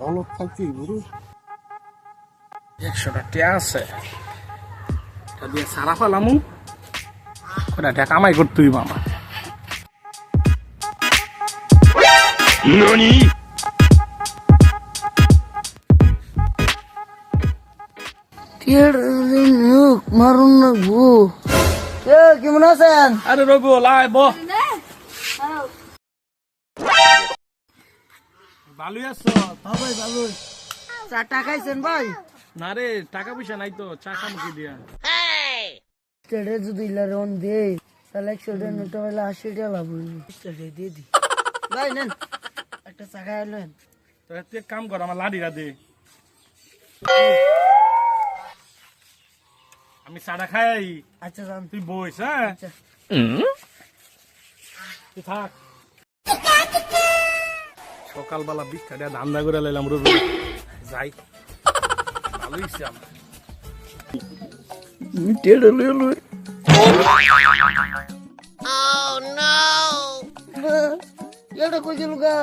অলপ থাকতে বুড়ো 100টা টিয়া আছে এটা দিয়ে সারা ফেলামু ওটা টাকা কামাই করতে হইব আমার মারুন না গো কেমন আছেন? আরে রবি লাই ব ভালোই আছো ভাই ভালো চা খাইছেন ভাই? না রে টাকা পয়সা নাই তো চা খাম কি দিয়া স্টেডে যদি রন দে তাহলে 100 টাকা নোট হলে 80 টাকা লাভ হইল। স্টেডে দিয়ে দি ভাই নেন একটা চা খাইলেন। তো তুই এক কাম কর আমার লাডিরা দে আমি চাটা খাই আচ্ছা যান। তুই বইস হ্যাঁ আচ্ছা তুই থাক সকালবেলা বিখ্যাটা ধান্দা করে লাইলাম রবি যাই ভালোই আমার টেডে লই লই এটা কই গেল গা